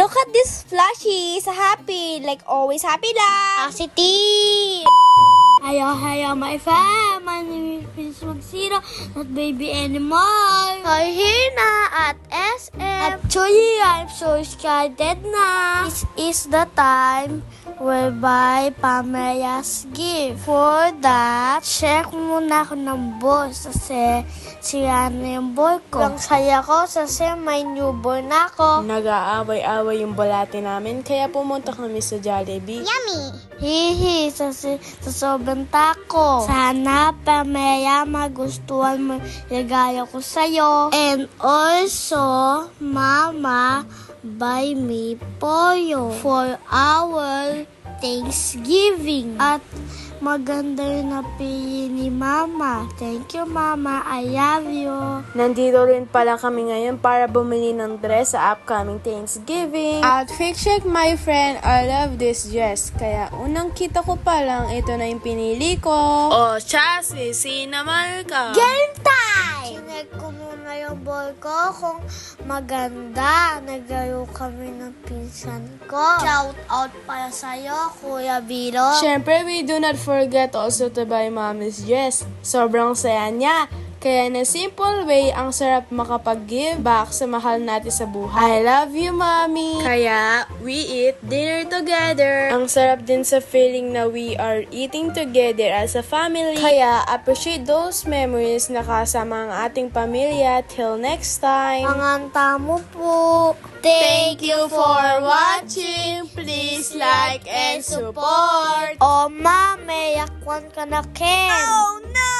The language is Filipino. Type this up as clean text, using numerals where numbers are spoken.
Look at this flashy, so happy, like always happy lang. City. Hiya, my fam! My name is Prince Magsiro, not baby anymore. I'm here na at SM. Actually, I'm so excited na. This is the time whereby Pamela's gift. For that, check muna ako ng boss kasi sira na yung boy ko. Ang saya ko kasi may newborn na ako. Nag-aaway-away yung bulate namin, kaya pumunta kami sa Jollibee. Yummy! Hihi, sa sobrang tako. Sana, Pamela, magustuhan mo yung gaya ko sa'yo. And also, Mama, buy me pollo for our Thanksgiving. At maganda yung napili ni Mama. Thank you, Mama. I love you. Nandito rin pala kami ngayon para bumili ng dress sa upcoming Thanksgiving. Outfit check, my friend. I love this dress. Kaya unang kita ko pa lang, ito na yung pinili ko. Oh, Chassis, sinamal ka. Game time! Chinek ko muna yung boy ko kung maganda. Naglaro kami ng pinsan ko. Shout out pala sa'yo, Kuya Biro. Siyempre, we do not forget also to buy Mommy's dress. Sobrang saya niya. Kaya na simple way, ang sarap makapag-give back sa mahal natin sa buhay. I love you, Mommy! Kaya, we eat dinner together. Ang sarap din sa feeling na we are eating together as a family. Kaya, appreciate those memories na kasama ang ating pamilya. Till next time! Ang tamo po. Thank you for watching. Please like and support. Oh, Ma, may yakwan ka na, Ken. Oh, no!